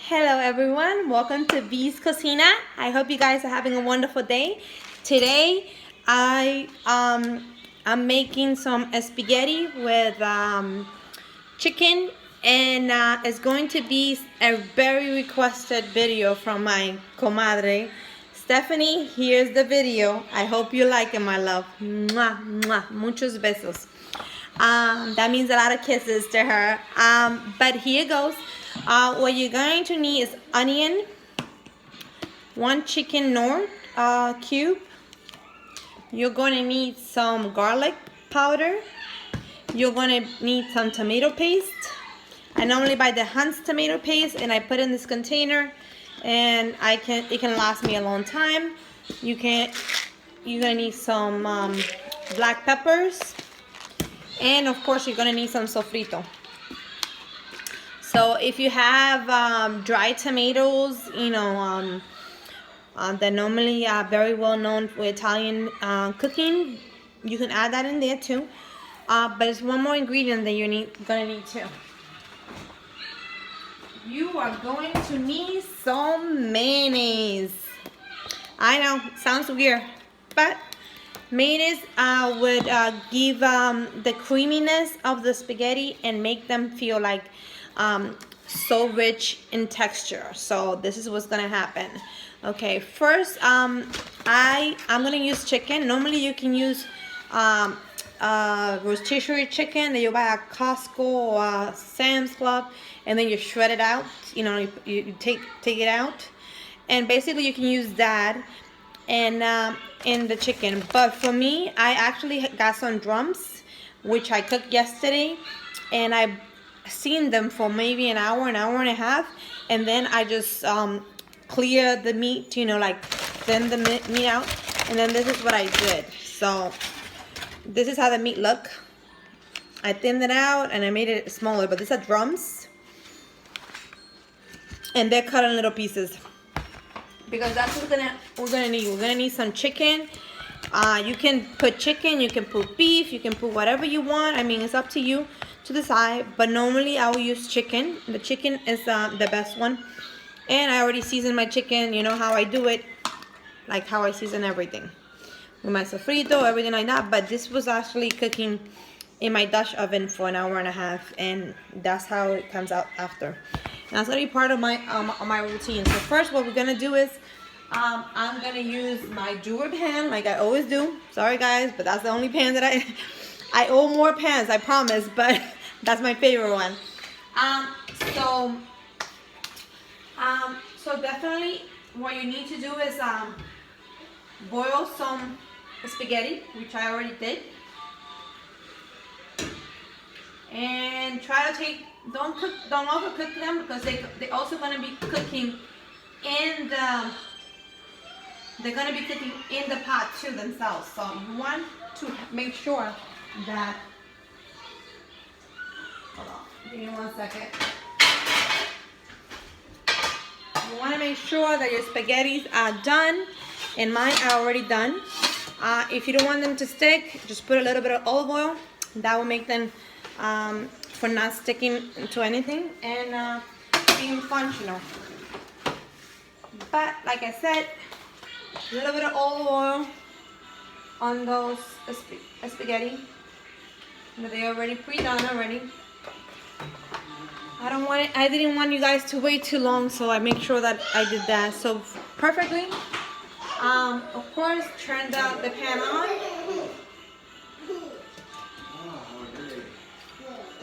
Hello everyone, welcome to V's Cocina. I hope you guys are having a wonderful day. Today I'm making some spaghetti with chicken, and it's going to be a very requested video from my comadre Stephanie. Here's the video. I hope you like it, my love. Mwah, mwah. Muchos besos. That means a lot of kisses to her. But here goes. What you're going to need is onion, one chicken Nord cube. You're going to need some garlic powder. You're going to need some tomato paste. I normally buy the Hunt's tomato paste, and I put in this container, and it can last me a long time. You're gonna need some black peppers, and of course you're gonna need some sofrito. So if you have dry tomatoes, that normally are very well known for Italian cooking, you can add that in there too. But it's one more ingredient that you're gonna need too. You are going to need some mayonnaise. I know, sounds weird, but mayonnaise would give the creaminess of the spaghetti and make them feel like so rich in texture. So this is what's gonna happen. Okay, first I'm gonna use chicken. Normally you can use rotisserie chicken that you buy at Costco or Sam's Club, and then you shred it out. You take it out, and basically you can use that and in the chicken. But for me, I actually got some drums which I cooked yesterday, and I steamed them for maybe an hour and a half, and then I just clear the meat, like thin the meat out, and then this is what I did. So this is how the meat look. I thinned it out and I made it smaller, but these are drums, and they're cut in little pieces because that's what we're gonna need. We're gonna need some chicken. You can put chicken, you can put beef, you can put whatever you want. I mean, it's up to you to decide, but normally I will use chicken. The chicken is the best one, and I already seasoned my chicken. You know how I do it, like how I season everything with my sofrito, everything like that. But this was actually cooking in my Dutch oven for an hour and a half, and that's how it comes out after. And that's gonna be part of my routine. So first, what we're gonna do is I'm gonna use my Jewel pan like I always do. Sorry guys, but that's the only pan that I owe more pans, I promise, but that's my favorite one. So definitely what you need to do is boil some spaghetti, which I already did, and try to don't overcook them, because they're also going to be cooking in the pot too themselves. So you want to make sure that, hold on, give me 1 second. You want to make sure that your spaghettis are done, and mine are already done. If you don't want them to stick, just put a little bit of olive oil. That will make them for not sticking to anything and being functional. But like I said, a little bit of olive oil on those spaghetti that they already pre-done already. I didn't want you guys to wait too long, so I make sure that I did that so perfectly. Of course, turn the pan on.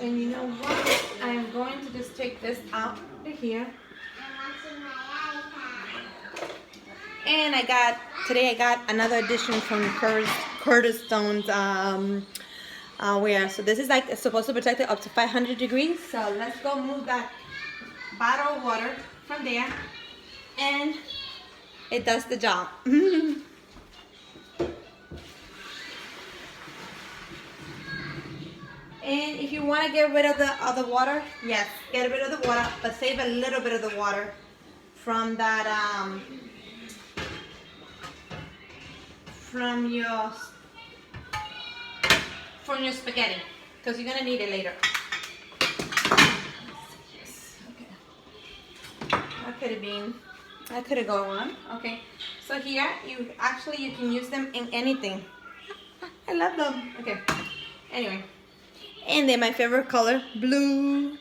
And you know what? I'm going to just take this out of here. And today I got another addition from Curtis Stone's wear. So this is like, it's supposed to protect it up to 500 degrees. So let's go move that bottle of water from there, and it does the job. And if you want to get rid of the water, yes, get rid of the water, but save a little bit of the water from that from your spaghetti, because you're gonna need it later. could have been, I could have gone on. Okay, so here you can use them in anything. I love them. Okay, anyway, and then my favorite color, blue.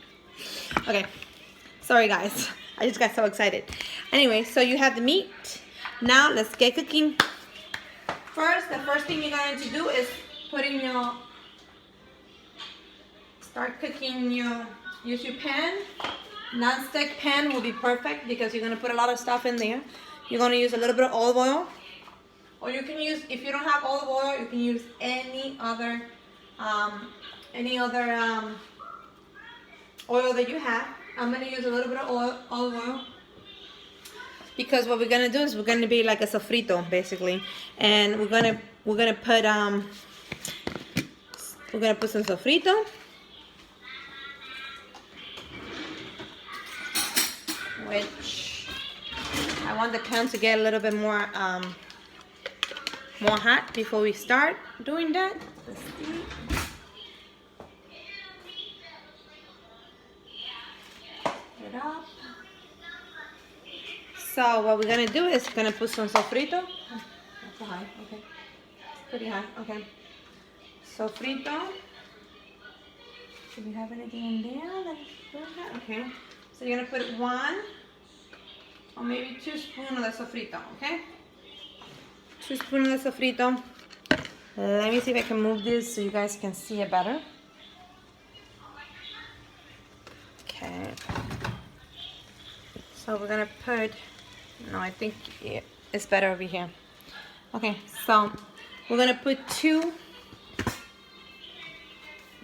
Okay, sorry guys, I just got so excited. Anyway, so you have the meat. Now let's get cooking. First, the first thing you're going to do is start cooking use your pan. Non-stick pan will be perfect because you're going to put a lot of stuff in there. You're going to use a little bit of olive oil. Or you can use, if you don't have olive oil, you can use any other oil that you have. I'm going to use a little bit of olive oil. Because what we're going to do is we're going to be like a sofrito basically. And we're going to put some sofrito. Which I want the pan to get a little bit more hot before we start doing that. Let's see. It up. So what we're gonna do is we're gonna put some sofrito. That's so high. Okay, it's pretty high. Okay, sofrito. Do we have anything in there? Okay. So you're gonna put 1 or maybe 2 spoons of the sofrito, okay? 2 spoons of the sofrito. Let me see if I can move this so you guys can see it better. Okay. So we're gonna put, no, I think it's better over here. Okay, so we're gonna put 2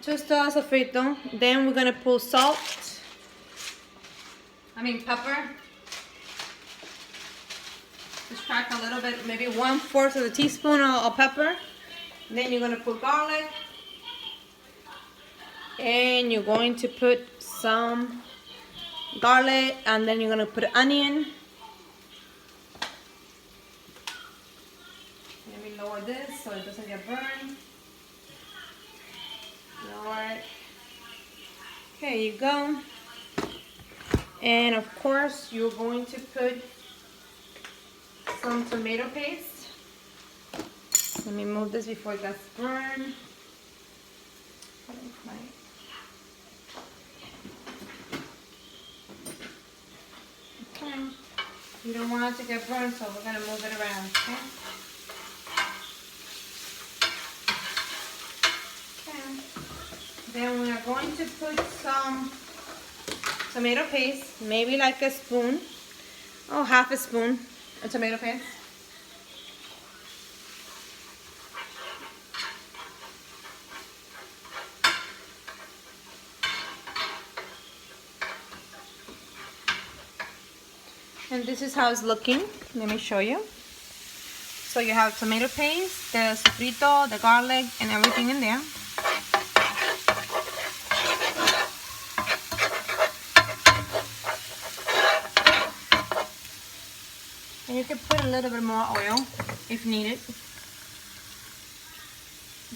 sticks of sofrito. Then we're gonna put pepper. Just crack a little bit, maybe 1/4 of a teaspoon of pepper. Then you're going to put garlic. And you're going to put some garlic. And then you're going to put onion. Let me lower this so it doesn't get burned. Lower it. Okay, you go. And of course, you're going to put some tomato paste. Let me move this before it gets burned. Okay. You don't want it to get burned, so we're going to move it around, okay? Okay. Then we are going to put some tomato paste, maybe like a spoon, or half a spoon of tomato paste. And this is how it's looking. Let me show you. So you have tomato paste, the sofrito, the garlic, and everything in there. And you can put a little bit more oil if needed,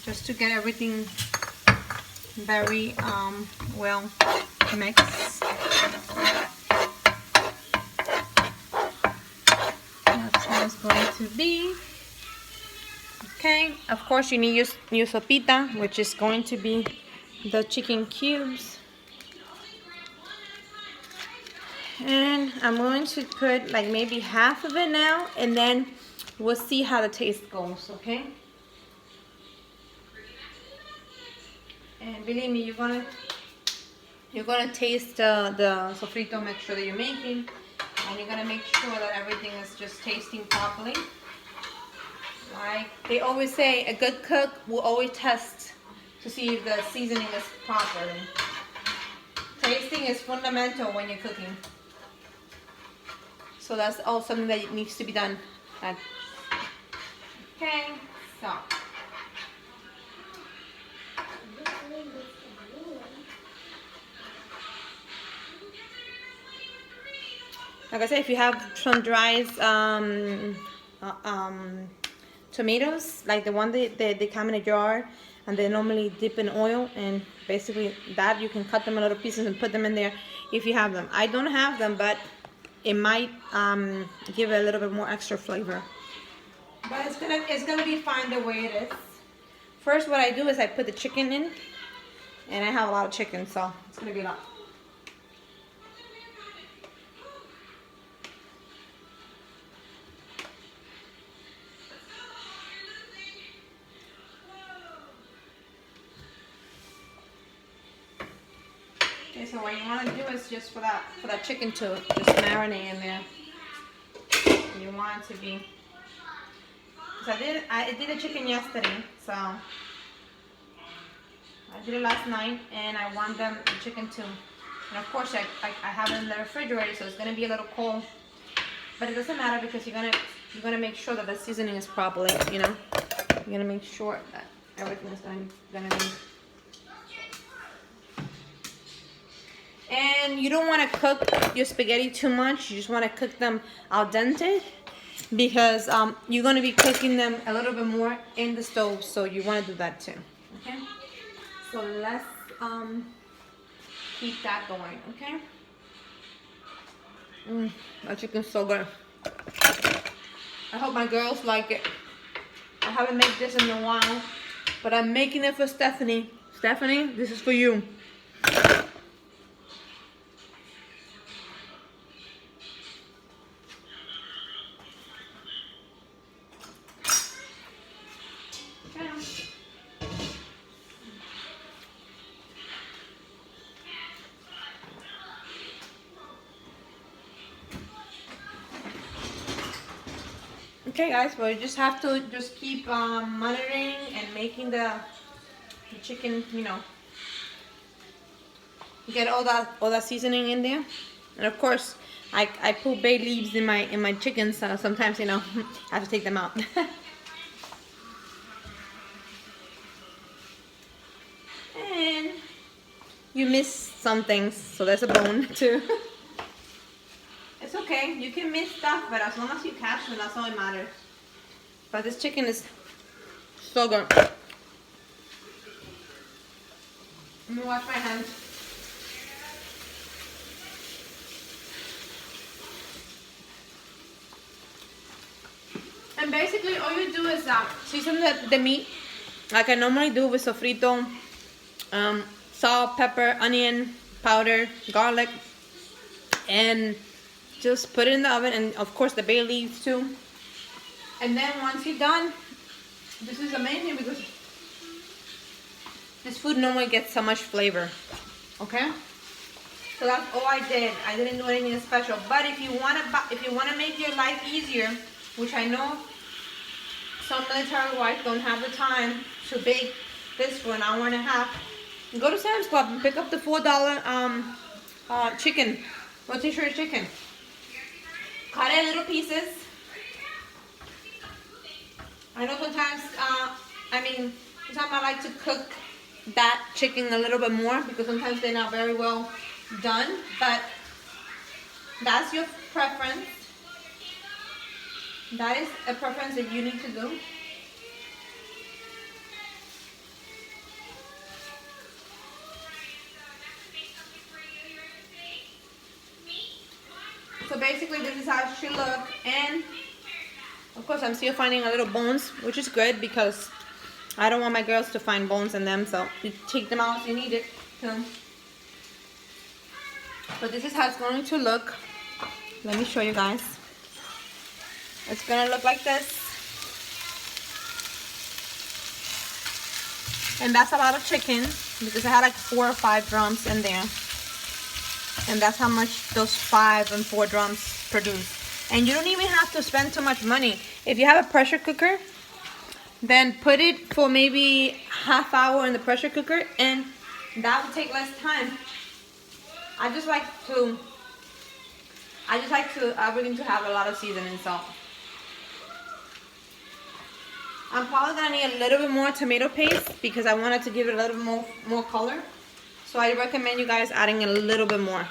just to get everything very well mixed. That's how it's going to be. Okay, of course you need your sopita, which is going to be the chicken cubes. And I'm going to put like maybe half of it now, and then we'll see how the taste goes, okay? And believe me, you're gonna taste the sofrito mixture that you're making, and you're gonna make sure that everything is just tasting properly. Like they always say, a good cook will always test to see if the seasoning is proper. Tasting is fundamental when you're cooking. So that's all something that needs to be done. Okay, so. Like I said, if you have some dry tomatoes, like the one they come in a jar and they normally dip in oil, and basically that you can cut them in little pieces and put them in there if you have them. I don't have them, but it might give it a little bit more extra flavor. But it's gonna be fine the way it is. First, what I do is I put the chicken in, and I have a lot of chicken, so it's gonna be a lot. Okay, so what you want to do is just for that chicken to just marinate in there. You want it to be. Cause I did the chicken yesterday, so I did it last night, and I want the chicken too. And of course, I have it in the refrigerator, so it's gonna be a little cold. But it doesn't matter because you're gonna make sure that the seasoning is properly. You know, you're gonna make sure that everything is gonna be. And you don't want to cook your spaghetti too much. You just want to cook them al dente, because you're going to be cooking them a little bit more in the stove. So you want to do that too. Okay. So let's keep that going. Okay. That chicken's so good. I hope my girls like it. I haven't made this in a while, but I'm making it for Stephanie. Stephanie, this is for you. Okay guys, well you just have to just keep monitoring and making the chicken, you know, get all that seasoning in there. And of course, I put bay leaves in my chicken, so sometimes, you know, I have to take them out. And you miss some things, so there's a bone too. It's okay, you can miss stuff, but as long as you catch them, that's all that matters. But this chicken is so good. Let me wash my hands. And basically all you do is season the meat like I normally do with sofrito, salt, pepper, onion powder, garlic, and just put it in the oven, and of course the bay leaves too. And then once you're done, this is amazing because this food normally gets so much flavor. Okay, so that's all I did. I didn't do anything special. But if you want to make your life easier, which I know some military wives don't have the time to bake this for an hour and a half, go to Sam's Club and pick up the $4 chicken, rotisserie chicken. Cut it in little pieces. I know sometimes, sometimes I like to cook that chicken a little bit more because sometimes they're not very well done, but that's your preference. That is a preference that you need to do. So basically this is how it should look, and of course I'm still finding a little bones, which is good because I don't want my girls to find bones in them, so you take them out if you need it. But this is how it's going to look. Let me show you guys. It's gonna look like this. And that's a lot of chicken because I had like 4 or 5 drums in there. And that's how much those 5 and 4 drums produce. And you don't even have to spend too much money. If you have a pressure cooker, then put it for maybe half hour in the pressure cooker, and that will take less time. I just like everything to have a lot of seasoning, so I'm probably gonna need a little bit more tomato paste because I wanted to give it a little bit more color. So I recommend you guys adding a little bit more.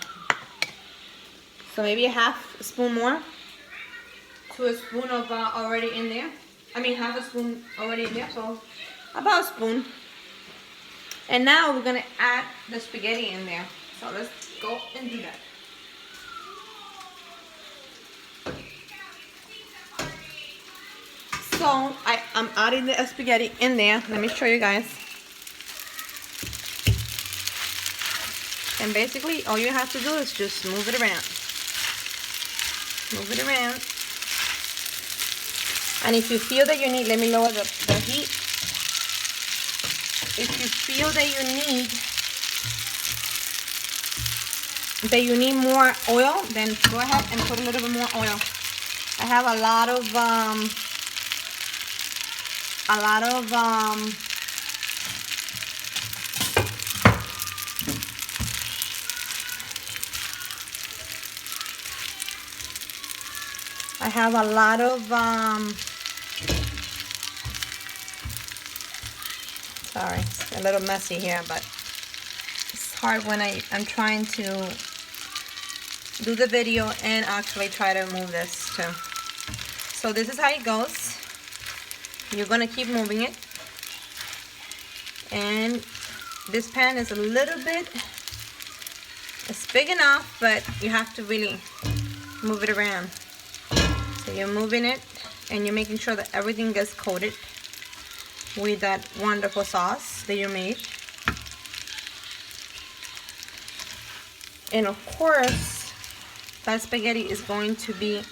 So maybe a half a spoon more to a spoon of already in there. Half a spoon already in there, so about a spoon. And now we're gonna add the spaghetti in there. So let's go and do that. So I'm adding the spaghetti in there. Let me show you guys. And basically all you have to do is just move it around. Move it around. And if you feel that you need, let me lower the heat. If you feel that you need more oil, then go ahead and put a little bit more oil. I have a lot of sorry, it's a little messy here, but it's hard when I'm trying to do the video and actually try to move this too. So this is how it goes. You're gonna keep moving it, and this pan is a little bit, it's big enough, but you have to really move it around. So you're moving it and you're making sure that everything gets coated with that wonderful sauce that you made. And of course that spaghetti is going to be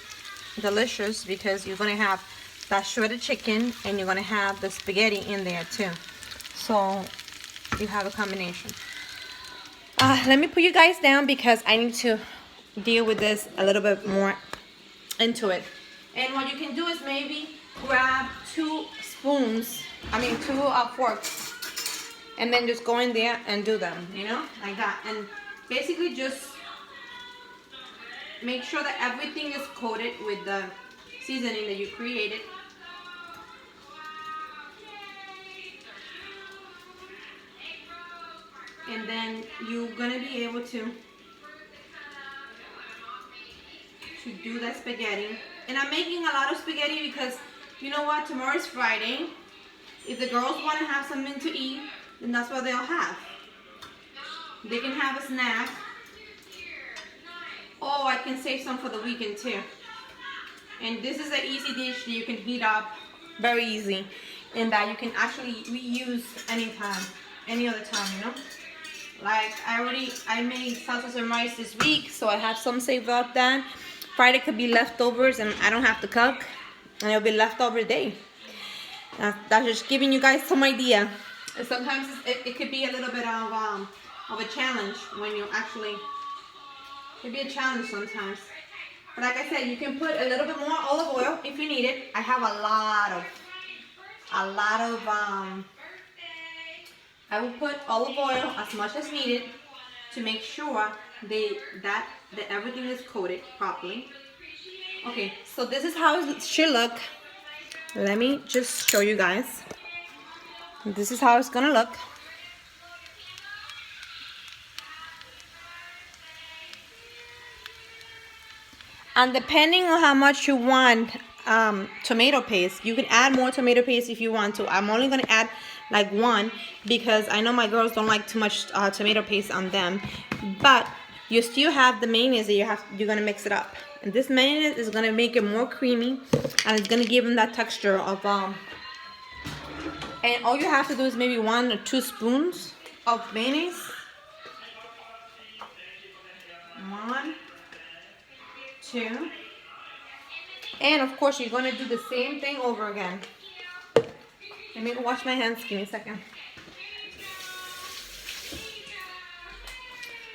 delicious because you're going to have that shredded chicken and you're going to have the spaghetti in there too. So you have a combination. Let me put you guys down because I need to deal with this a little bit more into it. And what you can do is maybe grab two forks, and then just go in there and do them, you know, like that. And basically just make sure that everything is coated with the seasoning that you created. And then you're gonna be able to do that spaghetti. And I'm making a lot of spaghetti because you know what, tomorrow is Friday. If the girls want to have something to eat, then that's what they'll have. They can have a snack. Oh, I can save some for the weekend too. And this is an easy dish that you can heat up very easy, and that you can actually reuse anytime, any other time, you know. Like I made salsas and rice this week, so I have some saved up then. Friday could be leftovers and I don't have to cook, and it'll be leftover day. That's just giving you guys some idea. And sometimes it could be a little bit of a challenge when you actually, it could be a challenge sometimes. But like I said, you can put a little bit more olive oil if you need it. I have a lot of I will put olive oil as much as needed to make sure that everything is coated properly. Okay, so this is how it should look. Let me just show you guys. This is how it's gonna look. And depending on how much you want tomato paste, you can add more tomato paste if you want to. I'm only gonna add like one because I know my girls don't like too much tomato paste on them. But you still have the mayonnaise that you're gonna mix it up. And this mayonnaise is gonna make it more creamy, and it's gonna give them that texture of and all you have to do is maybe 1 or 2 spoons of mayonnaise. 1, 2, and of course you're gonna do the same thing over again. Let me go wash my hands. Give me a second.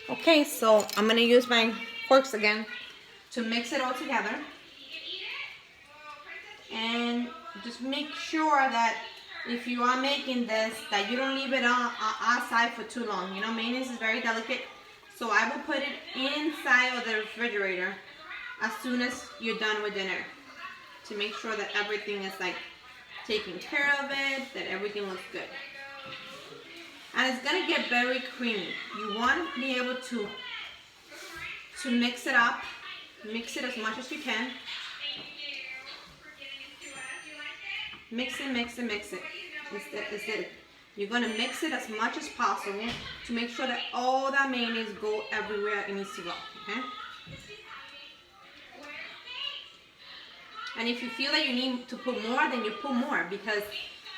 Okay, so I'm gonna use my forks again to mix it all together, and just make sure that if you are making this, that you don't leave it outside for too long. You know, mayonnaise is very delicate, so I will put it inside of the refrigerator as soon as you're done with dinner, to make sure that everything is like taking care of it, that everything looks good. And it's gonna get very creamy. You want to be able to mix it up, mix it as much as you can. Mix it, mix it, mix it. You're gonna mix it as much as possible to make sure that all that mayonnaise go everywhere it needs to go. Okay. And if you feel that you need to put more, then you put more, because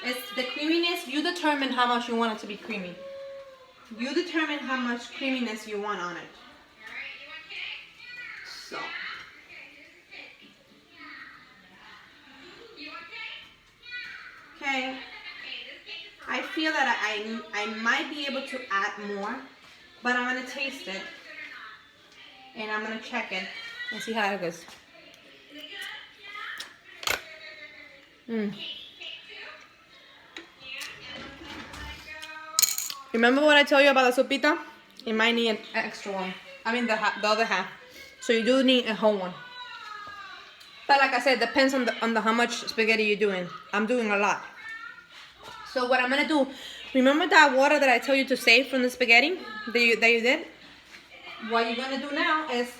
it's the creaminess. You determine how much you want it to be creamy. You determine how much creaminess you want on it. So. Okay. I feel that I might be able to add more, but I'm going to taste it. And I'm going to check it and see how it goes. Remember what I told you about the sopita? You might need an extra one. I mean the other half. So you do need a whole one. But like I said, it depends on the how much spaghetti you're doing. I'm doing a lot. So what I'm gonna do, remember that water that I told you to save from the spaghetti that you did? What you're gonna do now is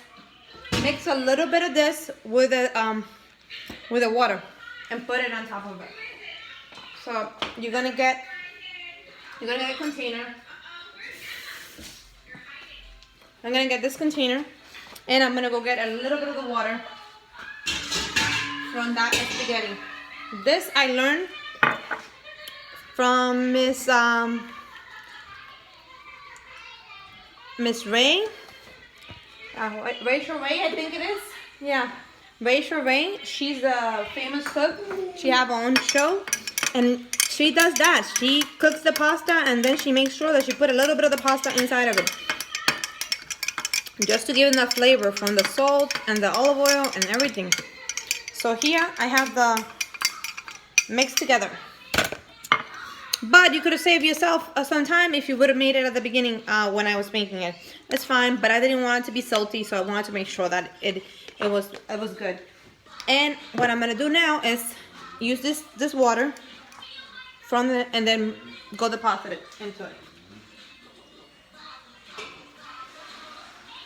mix a little bit of this with the water and put it on top of it. So you're gonna get a container. I'm gonna get this container, and I'm gonna go get a little bit of the water from that spaghetti. This I learned from Miss Ray, Rachel Ray, I think it is. Yeah, Rachel Ray. She's a famous cook. She have her own show, and she does that. She cooks the pasta, and then she makes sure that she put a little bit of the pasta inside of it, just to give it that flavor from the salt and the olive oil and everything. So here I have the mixed together. But you could have saved yourself some time if you would have made it at the beginning when I was making it. It's fine, but I didn't want it to be salty, so I wanted to make sure that it was good. And what I'm gonna do now is use this water and then go deposit it into it.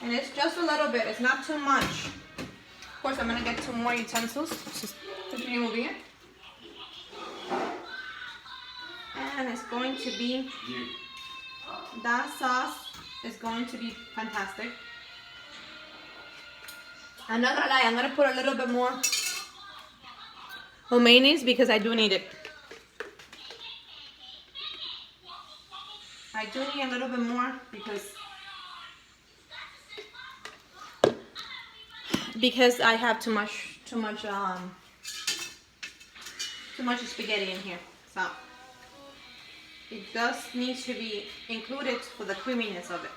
And it's just a little bit, it's not too much. Of course, I'm gonna get 2 more utensils. Just continue moving it. And it's going to be, that sauce is going to be fantastic. I'm not gonna lie, I'm gonna put a little bit more mayonnaise because I do need it. I do need a little bit more because I have too much spaghetti in here. So it does need to be included for the creaminess of it.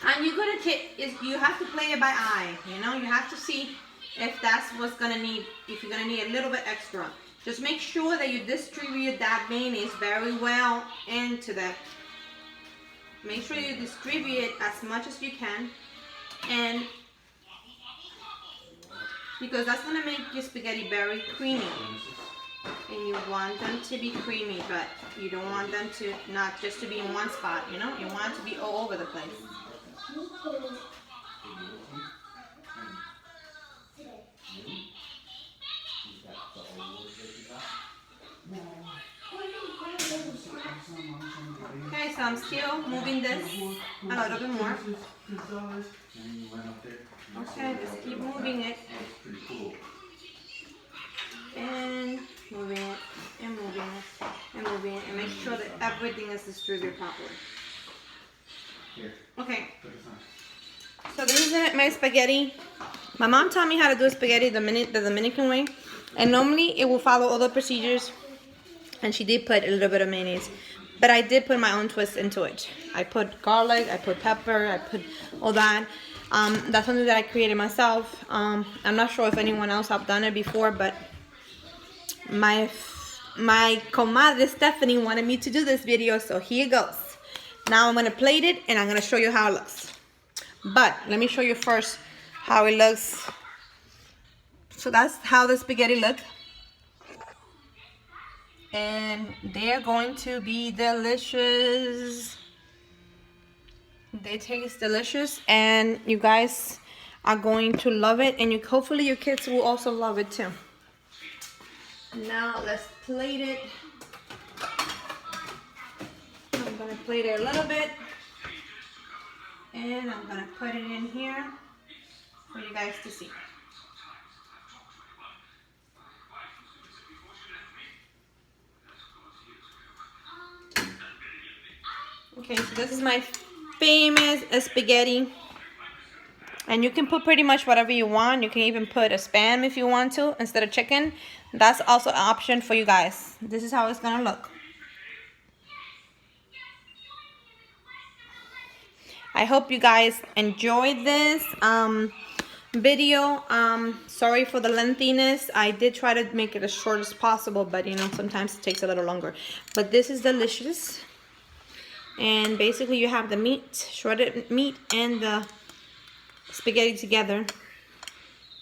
And you have to play it by eye, you know? You have to see if that's what's gonna need, if you're gonna need a little bit extra. Just make sure that you distribute that mayonnaise very well into the, make sure you distribute it as much as you can, and because that's gonna make your spaghetti very creamy. And you want them to be creamy, but you don't want them to not just to be in one spot, you know? You want it to be all over the place. Okay, so I'm still moving this a little bit more. Okay, just keep moving it. And moving it, and moving it, and moving it, and make sure that everything is distributed properly. Okay. So this is my spaghetti. My mom taught me how to do spaghetti the Dominican way, and normally it will follow all the procedures. And she did put a little bit of mayonnaise, but I did put my own twist into it. I put garlic, I put pepper, I put all that. That's something that I created myself. I'm not sure if anyone else have done it before, but my comadre Stephanie wanted me to do this video, so here goes. Now I'm gonna plate it and I'm gonna show you how it looks. But let me show you first how it looks. So that's how the spaghetti look. And they're going to be delicious. They taste delicious, and you guys are going to love it, and hopefully your kids will also love it too. Now let's plate it. I'm gonna plate it a little bit, and I'm gonna put it in here for you guys to see. Okay, so this is my famous spaghetti. And you can put pretty much whatever you want. You can even put a Spam if you want to instead of chicken. That's also an option for you guys. This is how it's gonna look. I hope you guys enjoyed this video. Sorry for the lengthiness. I did try to make it as short as possible, but you know, sometimes it takes a little longer. But this is delicious. And basically you have the meat, shredded meat, and the spaghetti together.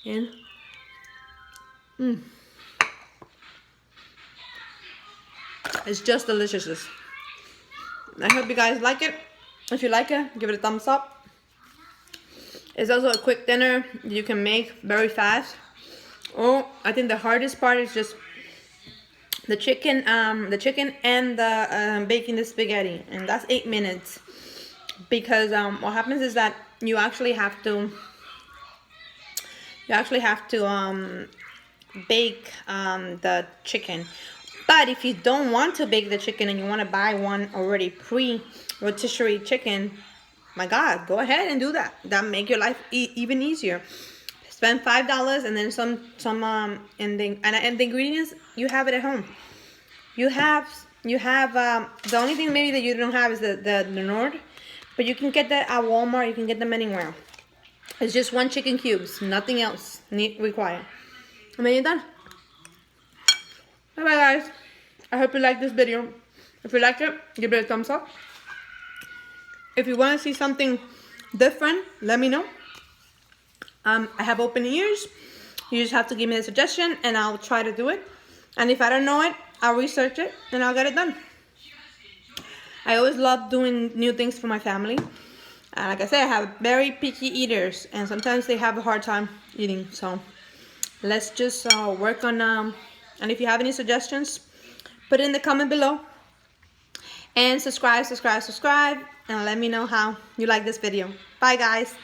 And it's just delicious. I hope you guys like it. If you like it, give it a thumbs up. It's also a quick dinner you can make very fast. Oh, I think the hardest part is just the chicken and the baking the spaghetti, and that's 8 minutes. Because what happens is that you actually have to bake the chicken. But if you don't want to bake the chicken and you want to buy one already rotisserie chicken, my God, go ahead and do that. That make your life even easier. Spend $5 and then and the ingredients, you have it at home. You have the only thing maybe that you don't have is the Nord, but you can get that at Walmart. You can get them anywhere. It's just 1 chicken cubes, nothing else required. And then you're done. Bye bye guys. I hope you like this video. If you like it, give it a thumbs up. If you want to see something different, let me know. I have open ears. You just have to give me a suggestion and I'll try to do it. And if I don't know it, I'll research it and I'll get it done. I always love doing new things for my family. Like I said, I have very picky eaters and sometimes they have a hard time eating. So let's just work on, and if you have any suggestions, put it in the comment below. And subscribe, and let me know how you like this video. Bye guys.